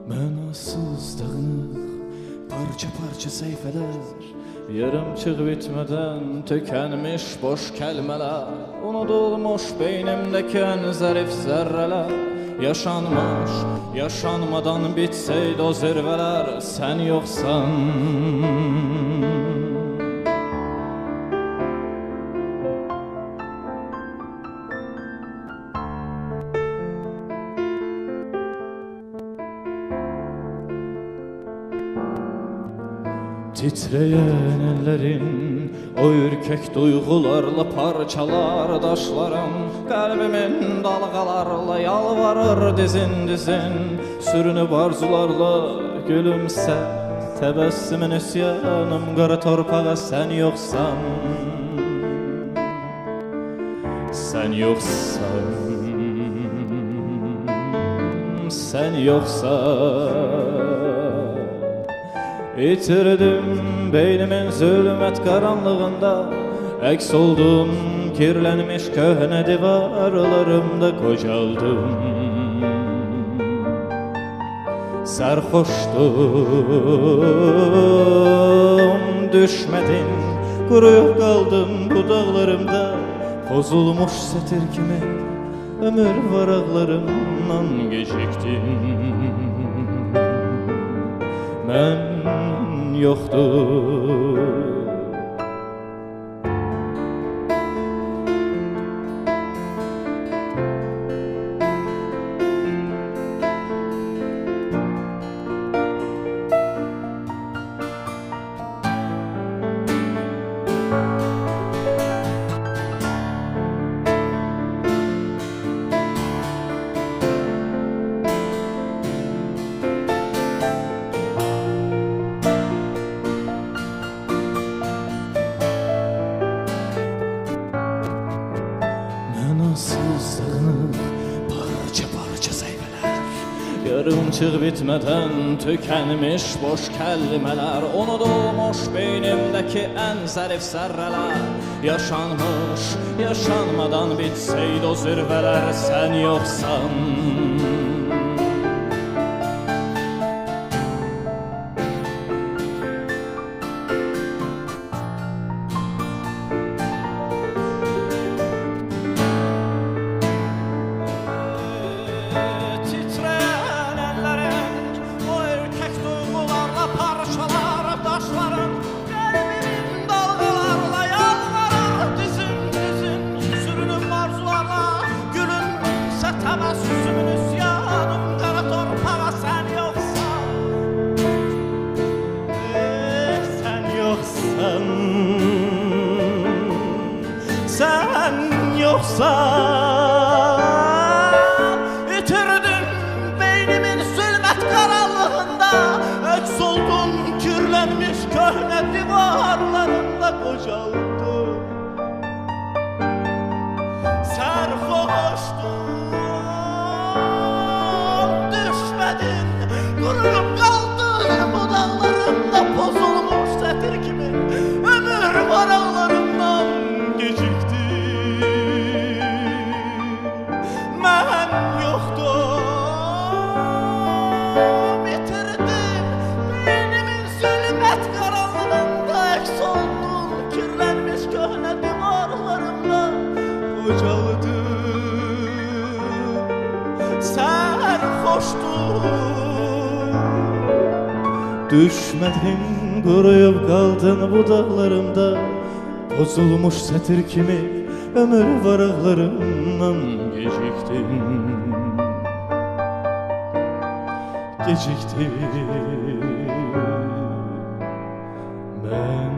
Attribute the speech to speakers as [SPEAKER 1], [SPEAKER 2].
[SPEAKER 1] Mənasız dağınıq parça-parça səhifələr, yarımçıq bitmədən tükənmiş boş kəlmələr, unudulmuş beynimdəki ən zərif zərrələr, yaşanmış, yaşanmadan bitsəydi o zirvələr, sən yoxsan. Titreyen ellerin, o ürkek duygularla parçalar daşlarım, kalbimin dalgalarla yalvarır dizin dizin, sürünüp arzularla gülümse, tebessümün isyanım kara torpağa sen yoksan. Sen yoksan, sen yoksan. İtirdim beynimin zulmet karanlığında, eks oldum kirlenmiş köhne divarlarımda kocaldım. Sarhoştum, düşmedin, kuruyup kaldım bu dağlarımda, bozulmuş setir kimi ömür varaqlarımdan geciktim. Mən yoxdur. Mənasız dağınıq parça-parça səhifələr, yarımçıq bitmədən tükənmiş boş kəlmələr, unudulmuş beynimdəki ən zərif zərrələr, yaşanmış, yaşanmadan bitsəydi o zirvələr, sən yoxsan.
[SPEAKER 2] Tebessümün isyanım kara torpağa sen yoksan.
[SPEAKER 1] Sen yoksan, sen yoksan.
[SPEAKER 2] İtirdim beynimin zulmet karanlığında, eks oldum kirlenmiş köhne divarlarında kocaldım. Sarhoştum, kuruyup kaldım bu dağlarımda, bozulmuş setir kimi ömür varaqlarımdan gecikti. Mən yoxdum, bitirdim beynimin zulmet karanlığında, eks oldum kirlenmiş köhne divarlarımda kocaldım. Sarhoştum,
[SPEAKER 1] düşmedin, kuruyup kaldın bu dağlarımda, bozulmuş setir kimi ömür varaqlarımdan geciktin. Geciktin. Ben